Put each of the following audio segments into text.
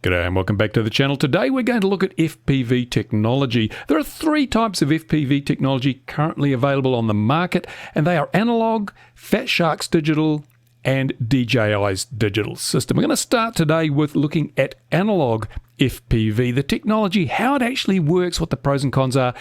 G'day and welcome back to the channel. Today we're going to look at FPV technology. There are three types of FPV technology currently available on the market, and they are analog, Fatshark's digital, and DJI's digital system. We're going to start today with looking at analog FPV, the technology, how it actually works, what the pros and cons are,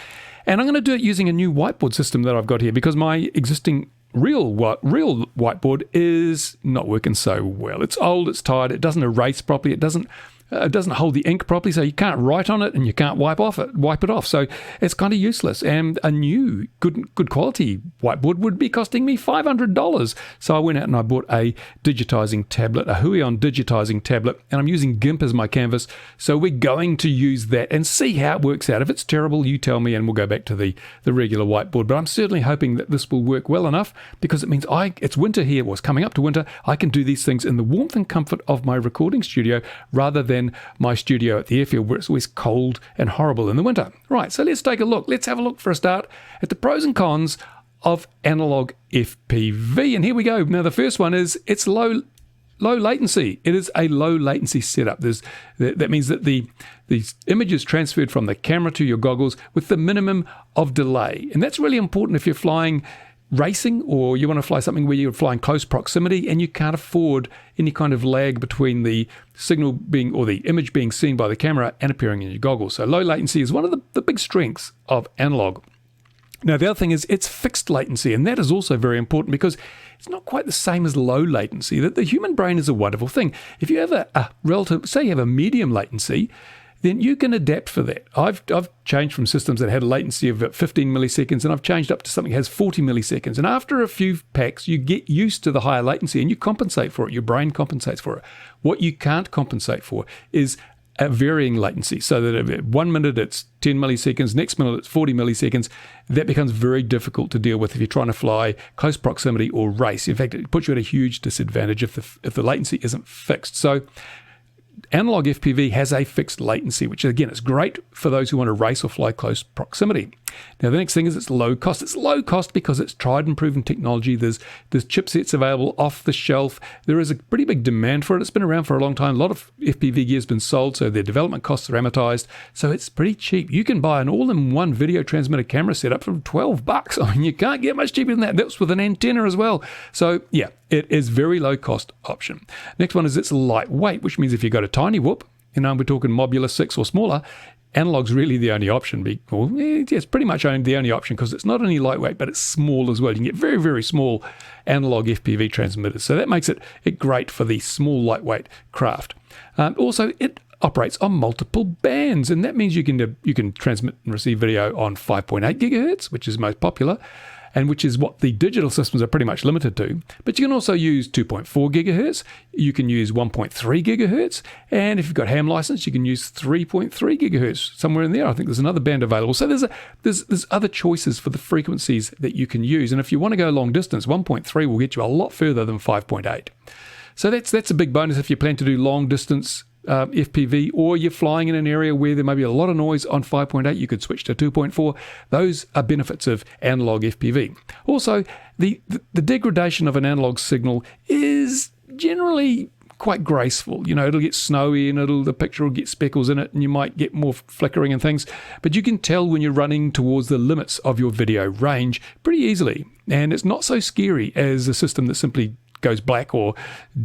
and I'm going to do it using a new whiteboard system that I've got here because my existing real whiteboard is not working so well. It's old, it's tired, it doesn't erase properly, it doesn't hold the ink properly, so you can't write on it and you can't wipe it off. So it's kind of useless. And a new good quality whiteboard would be costing me $500. So I went out and I bought a digitizing tablet, a Huion digitizing tablet, and I'm using GIMP as my canvas. So we're going to use that and see how it works out. If it's terrible, you tell me and we'll go back to the regular whiteboard. But I'm certainly hoping that this will work well enough because it means it's winter here, well, it's coming up to winter. I can do these things in the warmth and comfort of my recording studio rather than my studio at the airfield where it's always cold and horrible in the winter. Right, so let's take a look. Let's have a look for a start at the pros and cons of analog FPV. And here we go. Now the first one is it's low latency. It is a low latency setup. That means that the image is transferred from the camera to your goggles with the minimum of delay. And that's really important if you're flying racing or you want to fly something where you're flying close proximity and you can't afford any kind of lag between the signal being or the image being seen by the camera and appearing in your goggles. So low latency is one of the big strengths of analog. Now the other thing is it's fixed latency, and that is also very important because it's not quite the same as low latency. That the human brain is a wonderful thing. If you have a relative, say you have a medium latency, then you can adapt for that. I've changed from systems that had a latency of 15 milliseconds and I've changed up to something that has 40 milliseconds. And after a few packs, you get used to the higher latency and you compensate for it. Your brain compensates for it. What you can't compensate for is a varying latency. So that 1 minute it's 10 milliseconds, next minute it's 40 milliseconds. That becomes very difficult to deal with if you're trying to fly close proximity or race. In fact, it puts you at a huge disadvantage if the latency isn't fixed. So analog FPV has a fixed latency, which again is great for those who want to race or fly close proximity. Now the next thing is it's low cost. It's low cost because it's tried and proven technology. There's chipsets available off the shelf. There is a pretty big demand for it. It's been around for a long time. A lot of FPV gear has been sold, so their development costs are amortized. So it's pretty cheap. You can buy an all-in-one video transmitter camera setup for $12. I mean, you can't get much cheaper than that. That's with an antenna as well. So yeah, it is very low cost option. Next one is it's lightweight, which means if you've got a tiny whoop, we're talking Mobula 6 or smaller, analog's really the only option. It's pretty much the only option because it's not only lightweight, but it's small as well. You can get very, very small analog FPV transmitters. So that makes it great for the small, lightweight craft. Also, it operates on multiple bands, and that means you can transmit and receive video on 5.8 gigahertz, which is most popular, and which is what the digital systems are pretty much limited to. But you can also use 2.4 gigahertz, you can use 1.3 gigahertz, and if you've got ham license, you can use 3.3 gigahertz, somewhere in there. I think there's another band available. So there's other choices for the frequencies that you can use. And if you want to go long distance, 1.3 will get you a lot further than 5.8. So that's a big bonus if you plan to do long distance FPV, or you're flying in an area where there may be a lot of noise on 5.8, you could switch to 2.4. Those are benefits of analog FPV. Also, the degradation of an analog signal is generally quite graceful. It'll get snowy and the picture will get speckles in it and you might get more flickering and things, but you can tell when you're running towards the limits of your video range pretty easily. And it's not so scary as a system that simply goes black or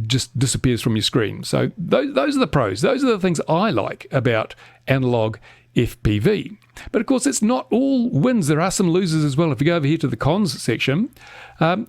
just disappears from your screen. So those are the pros. Those are the things I like about analog FPV. But of course, it's not all wins. There are some losers as well. If you go over here to the cons section, one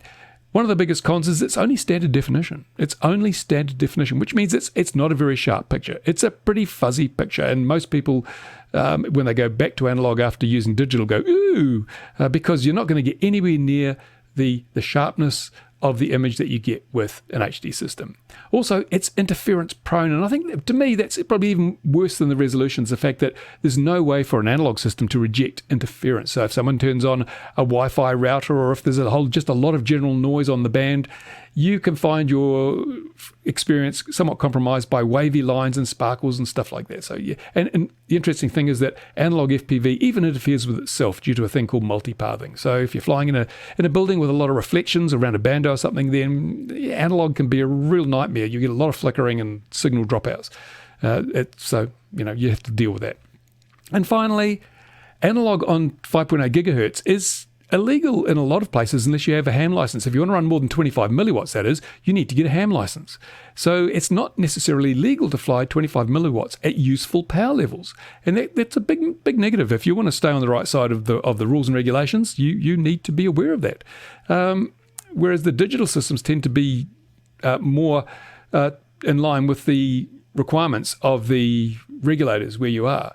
of the biggest cons is it's only standard definition. It's only standard definition, which means it's not a very sharp picture. It's a pretty fuzzy picture, and most people, when they go back to analog after using digital, go, ooh, because you're not going to get anywhere near the sharpness of the image that you get with an HD system. Also, it's interference prone, and I think to me that's probably even worse than the resolution, is the fact that there's no way for an analog system to reject interference. So if someone turns on a Wi-Fi router, or if there's just a lot of general noise on the band, you can find your experience somewhat compromised by wavy lines and sparkles and stuff like that. So yeah, and the interesting thing is that analog FPV even interferes with itself due to a thing called multipathing. So if you're flying in a building with a lot of reflections around a bando or something, then analog can be a real nightmare. You get a lot of flickering and signal dropouts. So, you have to deal with that. And finally, analog on 5.8 gigahertz is illegal in a lot of places unless you have a ham license. If you want to run more than 25 milliwatts, that is, you need to get a ham license. So it's not necessarily legal to fly 25 milliwatts at useful power levels. And that's a big negative. If you want to stay on the right side of the rules and regulations, you need to be aware of that. Whereas the digital systems tend to be more in line with the requirements of the regulators where you are.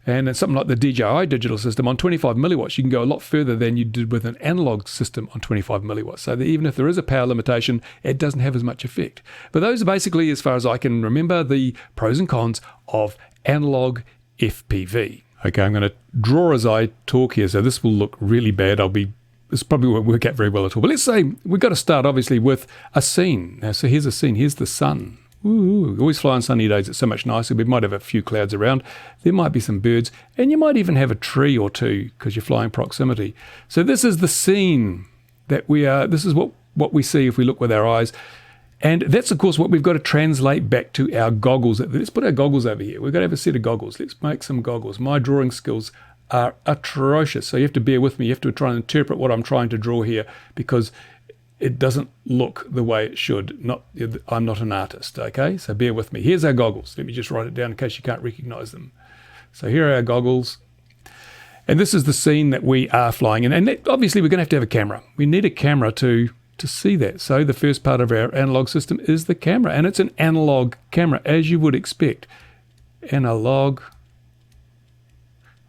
And it's something like the DJI digital system on 25 milliwatts, you can go a lot further than you did with an analog system on 25 milliwatts. So that even if there is a power limitation, it doesn't have as much effect. But those are basically, as far as I can remember, the pros and cons of analog FPV. Okay, I'm going to draw as I talk here, so this will look really bad. This probably won't work out very well at all. But let's say we've got to start, obviously, with a scene. Now, so here's a scene. Here's the sun. Ooh, always fly on sunny days. It's so much nicer. We might have a few clouds around. There might be some birds. And you might even have a tree or two because you're flying proximity. So this is the scene that this is what we see if we look with our eyes. And that's, of course, what we've got to translate back to our goggles. Let's put our goggles over here. We've got to have a set of goggles. Let's make some goggles. My drawing skills are atrocious. So you have to bear with me. You have to try and interpret what I'm trying to draw here because it doesn't look the way it should. I'm not an artist, okay? So bear with me. Here's our goggles. Let me just write it down in case you can't recognize them. So here are our goggles. And this is the scene that we are flying in. And obviously we're going to have a camera. We need a camera to see that. So the first part of our analog system is the camera. And it's an analog camera, as you would expect. Analog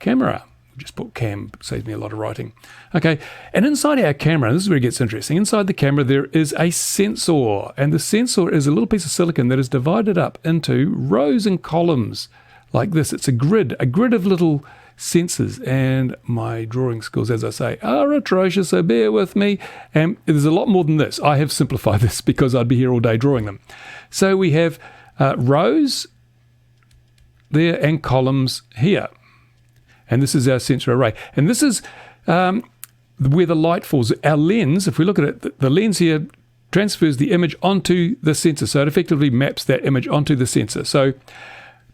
camera. Just put cam, saves me a lot of writing. Okay, and inside our camera, this is where it gets interesting. Inside the camera, there is a sensor, and the sensor is a little piece of silicon that is divided up into rows and columns like this. It's a grid of little sensors, and my drawing skills, as I say, are atrocious, so bear with me. And there's a lot more than this. I have simplified this because I'd be here all day drawing them. So we have rows there and columns here. And this is our sensor array. And this is where the light falls. Our lens, if we look at it, the lens here transfers the image onto the sensor. So it effectively maps that image onto the sensor. So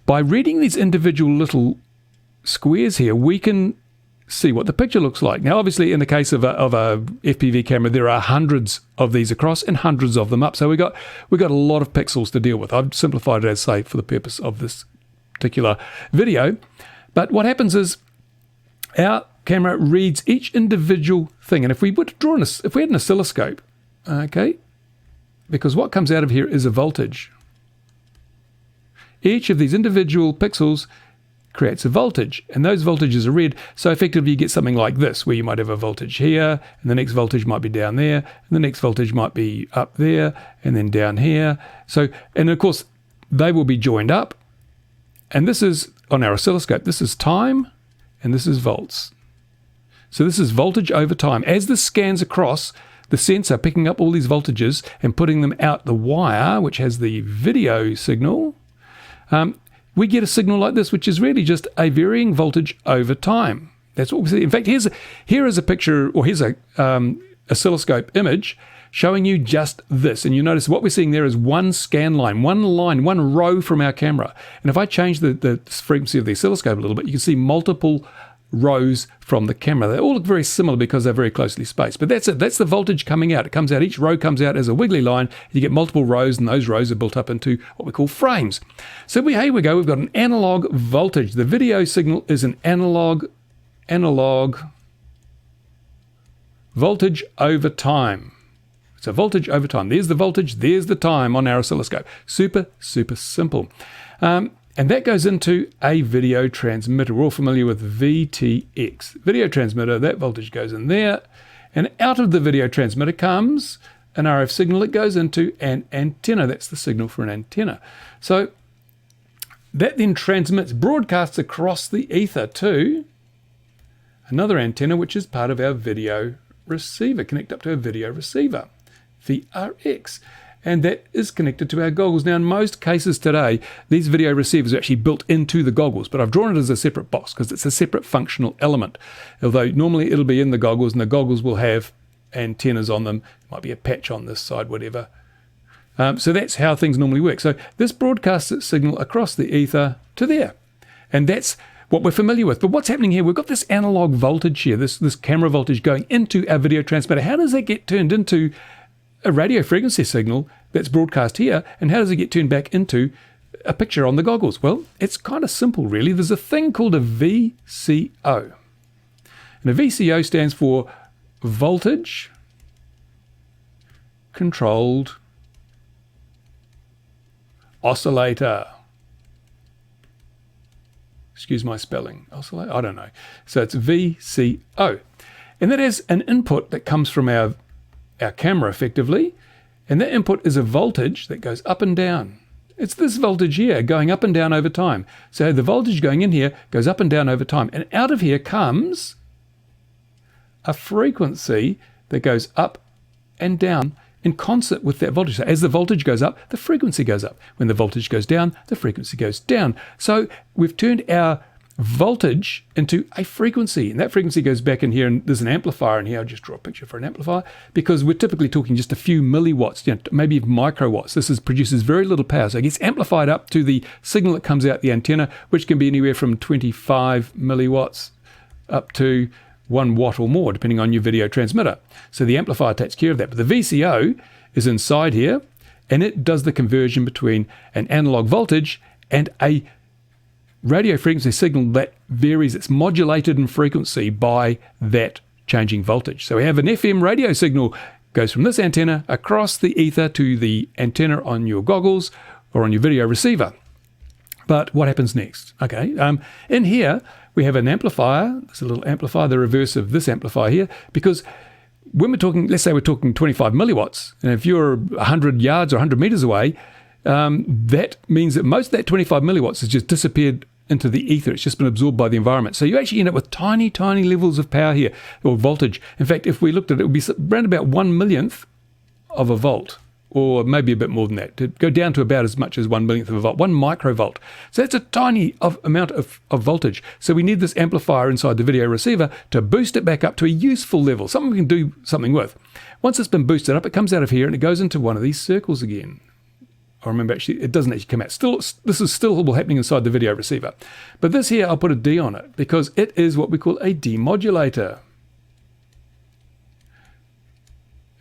by reading these individual little squares here, we can see what the picture looks like. Now, obviously, in the case of a FPV camera, there are hundreds of these across and hundreds of them up. So we got a lot of pixels to deal with. I've simplified it, as say, for the purpose of this particular video. But what happens is our camera reads each individual thing. And if we were to draw if we had an oscilloscope, okay, because what comes out of here is a voltage. Each of these individual pixels creates a voltage, and those voltages are read. So effectively you get something like this, where you might have a voltage here, and the next voltage might be down there, and the next voltage might be up there, and then down here. So, and of course, they will be joined up. And this is, on our oscilloscope, this is time, and this is volts. So this is voltage over time. As this scans across, the sensor picking up all these voltages and putting them out the wire, which has the video signal, we get a signal like this, which is really just a varying voltage over time. That's what we see. In fact, here is a picture, or here's a oscilloscope image showing you just this. And you notice what we're seeing there is one scan line, one row from our camera. And if I change the frequency of the oscilloscope a little bit, you can see multiple rows from the camera. They all look very similar because they're very closely spaced. But that's it. That's the voltage coming out. It comes out, each row comes out as a wiggly line. You get multiple rows, and those rows are built up into what we call frames. So here we go. We've got an analog voltage. The video signal is an analog voltage over time. So voltage over time. There's the voltage, there's the time on our oscilloscope. Super, super simple. And that goes into a video transmitter. We're all familiar with VTX. Video transmitter, that voltage goes in there. And out of the video transmitter comes an RF signal. It goes into an antenna. That's the signal for an antenna. So that then broadcasts across the ether to another antenna, which is part of our video receiver. Connect up to a video receiver. VRX, and that is connected to our goggles. Now, in most cases today, these video receivers are actually built into the goggles, but I've drawn it as a separate box because it's a separate functional element. Although normally it'll be in the goggles, and the goggles will have antennas on them. It might be a patch on this side, whatever. So that's how things normally work. So this broadcasts its signal across the ether to there. And that's what we're familiar with. But what's happening here, we've got this analog voltage here, this camera voltage going into our video transmitter. How does that get turned into a radio frequency signal that's broadcast here? And how does it get turned back into a picture on the goggles? Well, it's kind of simple, really. There's a thing called a VCO. And a VCO stands for voltage controlled oscillator. Excuse my spelling. Oscillator? I don't know. So it's VCO. And that is an input that comes from our camera effectively. And that input is a voltage that goes up and down. It's this voltage here going up and down over time. So the voltage going in here goes up and down over time. And out of here comes a frequency that goes up and down in concert with that voltage. So as the voltage goes up, the frequency goes up. When the voltage goes down, the frequency goes down. So we've turned our voltage into a frequency, and that frequency goes back in here, and there's an amplifier in here. I'll just draw a picture for an amplifier, because we're typically talking just a few milliwatts, maybe microwatts. This produces very little power, so it gets amplified up to the signal that comes out the antenna, which can be anywhere from 25 milliwatts up to 1 watt or more, depending on your video transmitter. So the amplifier takes care of that. But the VCO is inside here, and it does the conversion between an analog voltage and a radio frequency signal that varies. It's modulated in frequency by that changing voltage. So we have an FM radio signal, goes from this antenna across the ether to the antenna on your goggles or on your video receiver. But what happens next? Okay, in here we have an amplifier. There's a little amplifier, the reverse of this amplifier here, because when we're talking, let's say we're talking 25 milliwatts, and if you're 100 yards or 100 meters away, that means that most of that 25 milliwatts has just disappeared into the ether. It's just been absorbed by the environment. So you actually end up with tiny, tiny levels of power here, or voltage. In fact, if we looked at it, it would be around about 1/1,000,000th of a volt, or maybe a bit more than that, to go down to about as much as 1/1,000,000th of a volt, 1 microvolt. So that's a tiny amount of voltage. So we need this amplifier inside the video receiver to boost it back up to a useful level, something we can do something with. Once it's been boosted up, it comes out of here and it goes into one of these circles again. I remember actually, it doesn't actually come out. This is still all happening inside the video receiver. But this here, I'll put a D on it, because it is what we call a demodulator.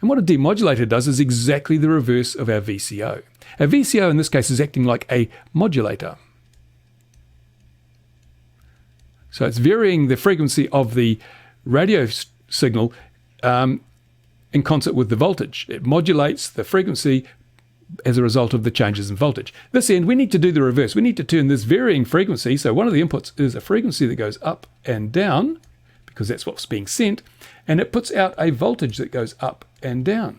And what a demodulator does is exactly the reverse of our VCO. Our VCO in this case is acting like a modulator. So it's varying the frequency of the radio signal in concert with the voltage. It modulates the frequency as a result of the changes in voltage. This end, we need to do the reverse. We need to turn this varying frequency, so one of the inputs is a frequency that goes up and down, because that's what's being sent, and it puts out a voltage that goes up and down.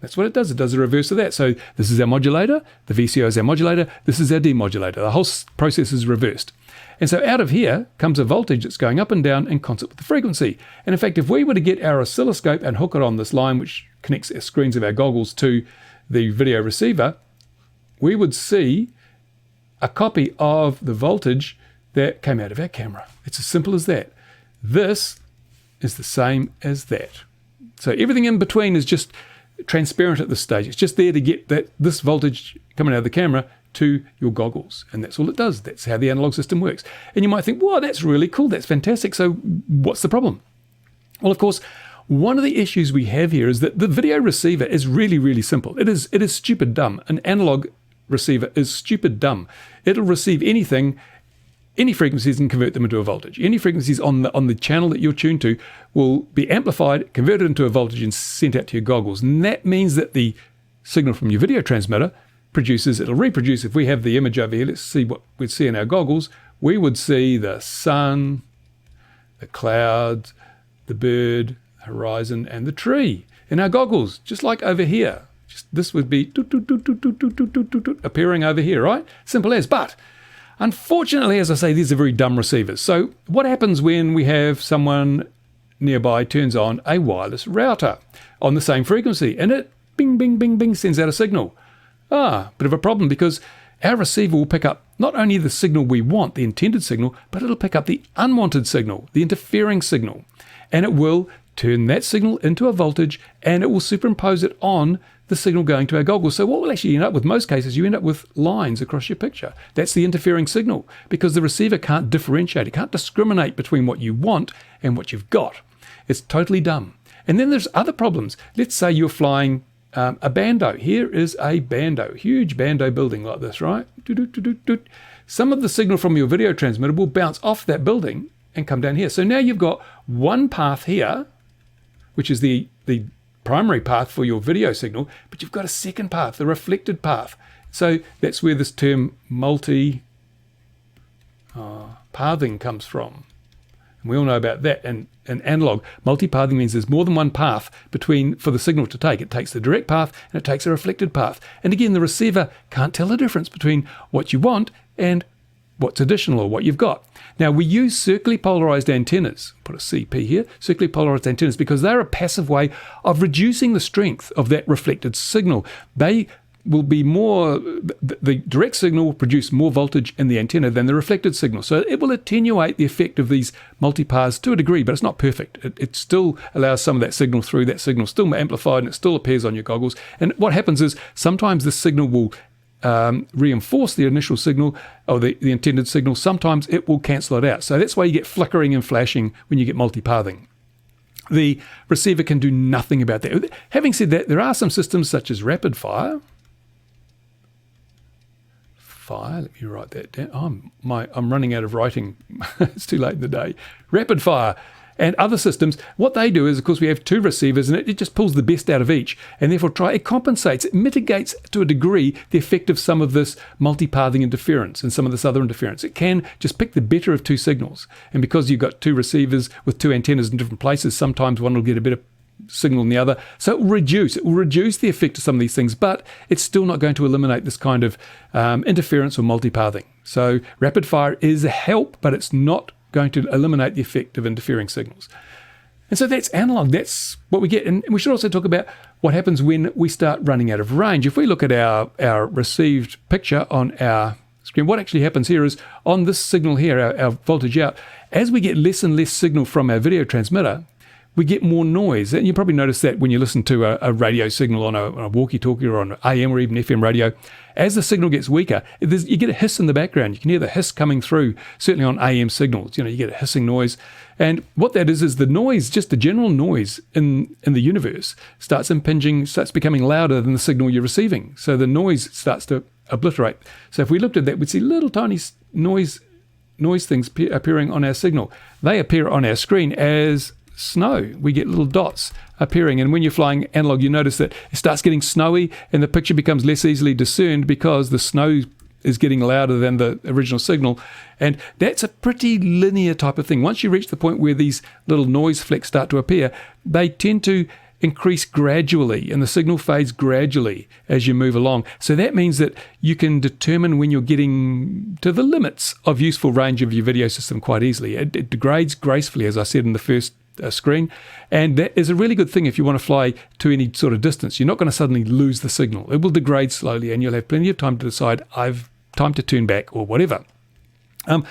That's what it does. It does the reverse of that. So this is our modulator, the VCO is our modulator, this is our demodulator. The whole process is reversed. And so out of here comes a voltage that's going up and down in concert with the frequency. And in fact, if we were to get our oscilloscope and hook it on this line, which connects the screens of our goggles to the video receiver, we would see a copy of the voltage that came out of our camera. It's as simple as that. This is the same as that. So everything in between is just transparent at this stage. It's just there to get this voltage coming out of the camera to your goggles. And that's all it does. That's how the analog system works. And you might think, wow, that's really cool. That's fantastic. So what's the problem? Well, of course, one of the issues we have here is that the video receiver is really, really simple. It is stupid dumb. An analog receiver is stupid dumb. It'll receive anything, any frequencies, and convert them into a voltage. Any frequencies on the channel that you're tuned to will be amplified, converted into a voltage, and sent out to your goggles. And that means that the signal from your video transmitter it'll reproduce. If we have the image over here, let's see what we'd see in our goggles. We would see the sun, the clouds, the bird, horizon, and the tree in our goggles, just like over here. This would be appearing over here, right? Simple as. But unfortunately, as I say, these are very dumb receivers. So what happens when we have someone nearby turns on a wireless router on the same frequency, and it bing, bing, bing, bing sends out a signal? Bit of a problem, because our receiver will pick up not only the signal we want, the intended signal, but it'll pick up the unwanted signal, the interfering signal, and it will turn that signal into a voltage, and it will superimpose it on the signal going to our goggles. So what we'll actually end up with, most cases, you end up with lines across your picture. That's the interfering signal, because the receiver can't differentiate. It can't discriminate between what you want and what you've got. It's totally dumb. And then there's other problems. Let's say you're flying a bando. Here is a bando, huge bando building like this, right? Some of the signal from your video transmitter will bounce off that building and come down here. So now you've got one path here, which is the primary path for your video signal, but you've got a second path, the reflected path. So that's where this term multipathing comes from. And we all know about that. And in analog, multipathing means there's more than one path for the signal to take. It takes the direct path and it takes a reflected path. And again, the receiver can't tell the difference between what you want and what's additional or what you've got. Now, we use circularly polarized antennas, put a CP here, circularly polarized antennas, because they're a passive way of reducing the strength of that reflected signal. They will be more, the direct signal will produce more voltage in the antenna than the reflected signal. So it will attenuate the effect of these multipaths to a degree, but it's not perfect. It still allows some of that signal through. That signal still amplified and it still appears on your goggles. And what happens is sometimes the signal will reinforce the initial signal or the intended signal. Sometimes it will cancel it out. So that's why you get flickering and flashing when you get multipathing. The receiver can do nothing about that. Having said that, there are some systems such as rapid fire. Let me write that down. I'm running out of writing. It's too late in the day. Rapid fire and other systems, what they do is, of course, we have two receivers, and it just pulls the best out of each, and therefore it compensates, it mitigates to a degree the effect of some of this multipathing interference and some of this other interference. It can just pick the better of two signals, and because you've got two receivers with two antennas in different places, sometimes one will get a better signal than the other. So it will reduce the effect of some of these things, but it's still not going to eliminate this kind of interference or multipathing. So rapid fire is a help, but it's not going to eliminate the effect of interfering signals. And so that's analog. That's what we get. And we should also talk about what happens when we start running out of range. If we look at our received picture on our screen, what actually happens here is on this signal here, our voltage out, as we get less and less signal from our video transmitter, we get more noise. And you probably notice that when you listen to a radio signal on a walkie-talkie or on AM or even FM radio. As the signal gets weaker, you get a hiss in the background. You can hear the hiss coming through, certainly on AM signals. You get a hissing noise. And what that is the noise, just the general noise in the universe, starts becoming louder than the signal you're receiving. So the noise starts to obliterate. So if we looked at that, we'd see little tiny noise things appearing on our signal. They appear on our screen as snow. We get little dots appearing, and when you're flying analog, you notice that it starts getting snowy and the picture becomes less easily discerned because the snow is getting louder than the original signal. And that's a pretty linear type of thing. Once you reach the point where these little noise flecks start to appear, they tend to increase gradually and the signal fades gradually as you move along. So that means that you can determine when you're getting to the limits of useful range of your video system quite easily. It degrades gracefully, as I said in the first screen, and that is a really good thing if you want to fly to any sort of distance. You're not going to suddenly lose the signal. It will degrade slowly and you'll have plenty of time to decide, I've time to turn back or whatever. And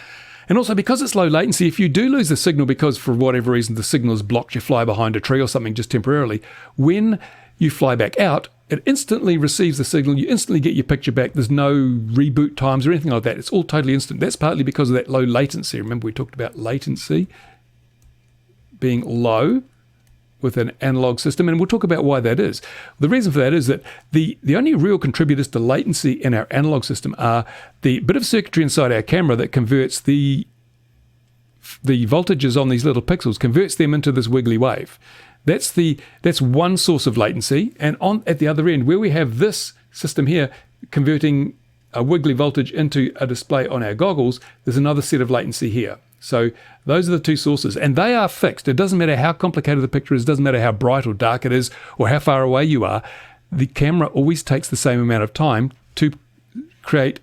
also, because it's low latency, if you do lose the signal because for whatever reason the signal is blocked, you fly behind a tree or something just temporarily, when you fly back out, it instantly receives the signal, you instantly get your picture back. There's no reboot times or anything like that. It's all totally instant. That's partly because of that low latency. Remember we talked about latency being low with an analog system, and we'll talk about why that is. The reason for that is that the only real contributors to latency in our analog system are the bit of circuitry inside our camera that converts the voltages on these little pixels, converts them into this wiggly wave. That's one source of latency, and at the other end, where we have this system here converting a wiggly voltage into a display on our goggles, there's another set of latency here. So those are the two sources, and they are fixed. It doesn't matter how complicated the picture is, it doesn't matter how bright or dark it is, or how far away you are. The camera always takes the same amount of time to create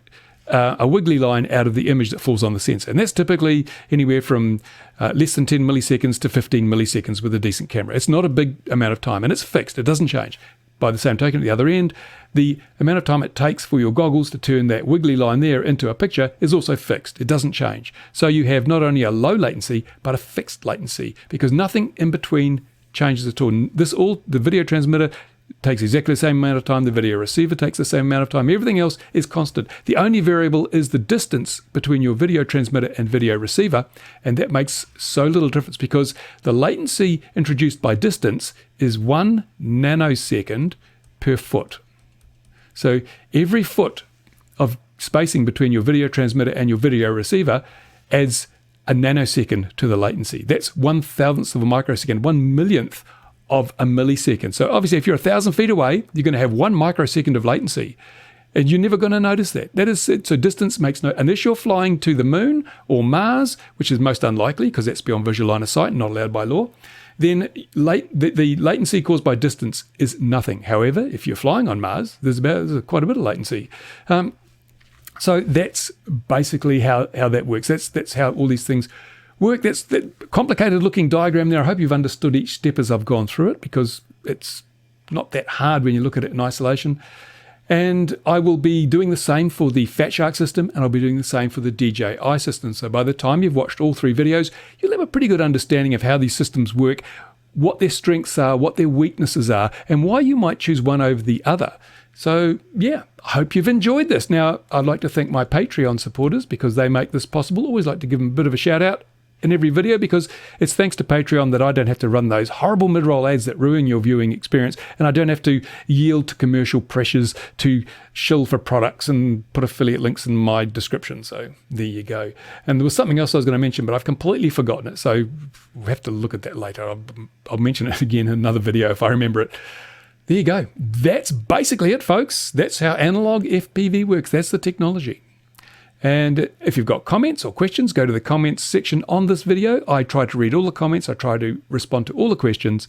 a wiggly line out of the image that falls on the sensor. And that's typically anywhere from less than 10 milliseconds to 15 milliseconds with a decent camera. It's not a big amount of time, and it's fixed. It doesn't change. By the same token, at the other end, the amount of time it takes for your goggles to turn that wiggly line there into a picture is also fixed. It doesn't change. So you have not only a low latency, but a fixed latency, because nothing in between changes at all. The video transmitter takes exactly the same amount of time. The video receiver takes the same amount of time. Everything else is constant. The only variable is the distance between your video transmitter and video receiver, and that makes so little difference because the latency introduced by distance is 1 nanosecond per foot. So every foot of spacing between your video transmitter and your video receiver adds a nanosecond to the latency. That's 1/1000th of a microsecond, 1/millionth of a millisecond. So obviously if you're 1,000 feet away, you're going to have 1 microsecond of latency, and you're never going to notice that. That is it. So distance makes no, unless you're flying to the moon or Mars, which is most unlikely because that's beyond visual line of sight and not allowed by law, then the latency caused by distance is nothing. However, if you're flying on Mars, there's quite a bit of latency. So that's basically how that works. That's how all these things work. That's that complicated looking diagram there. I hope you've understood each step as I've gone through it, because it's not that hard when you look at it in isolation. And I will be doing the same for the Fatshark system, and I'll be doing the same for the DJI system. So by the time you've watched all 3 videos, you'll have a pretty good understanding of how these systems work, what their strengths are, what their weaknesses are, and why you might choose one over the other. So yeah, I hope you've enjoyed this. Now, I'd like to thank my Patreon supporters because they make this possible. Always like to give them a bit of a shout out in every video, because it's thanks to Patreon that I don't have to run those horrible mid-roll ads that ruin your viewing experience, and I don't have to yield to commercial pressures to shill for products and put affiliate links in my description. So there you go. And there was something else I was going to mention, but I've completely forgotten it, so we'll have to look at that later. I'll mention it again in another video if I remember it. There you go. That's basically it, folks. That's how analog FPV works. That's the technology. And if you've got comments or questions, go to the comments section on this video. I try to read all the comments. I try to respond to all the questions.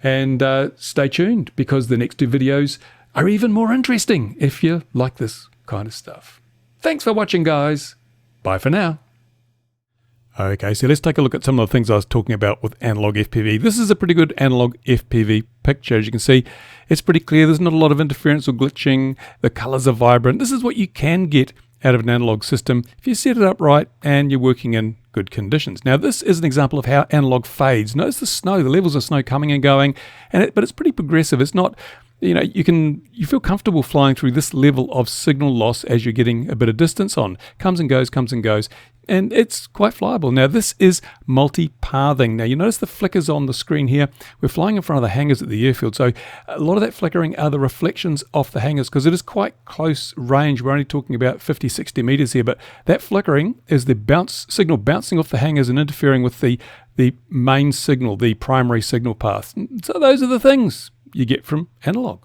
And stay tuned, because the next 2 videos are even more interesting if you like this kind of stuff. Thanks for watching, guys. Bye for now. Okay, so let's take a look at some of the things I was talking about with analog FPV. This is a pretty good analog FPV picture. As you can see, it's pretty clear. There's not a lot of interference or glitching. The colors are vibrant. This is what you can get out of an analog system if you set it up right and you're working in good conditions. Now, this is an example of how analog fades. Notice the snow, the levels of snow coming and going, but it's pretty progressive. It's not, you feel comfortable flying through this level of signal loss as you're getting a bit of distance on. Comes and goes, and it's quite flyable. Now, this is multipathing. Now, you notice the flickers on the screen here. We're flying in front of the hangars at the airfield, so a lot of that flickering are the reflections off the hangars, because it is quite close range. We're only talking about 50, 60 meters here, but that flickering is the signal bouncing off the hangars and interfering with the main signal, the primary signal path. So those are the things you get from analog.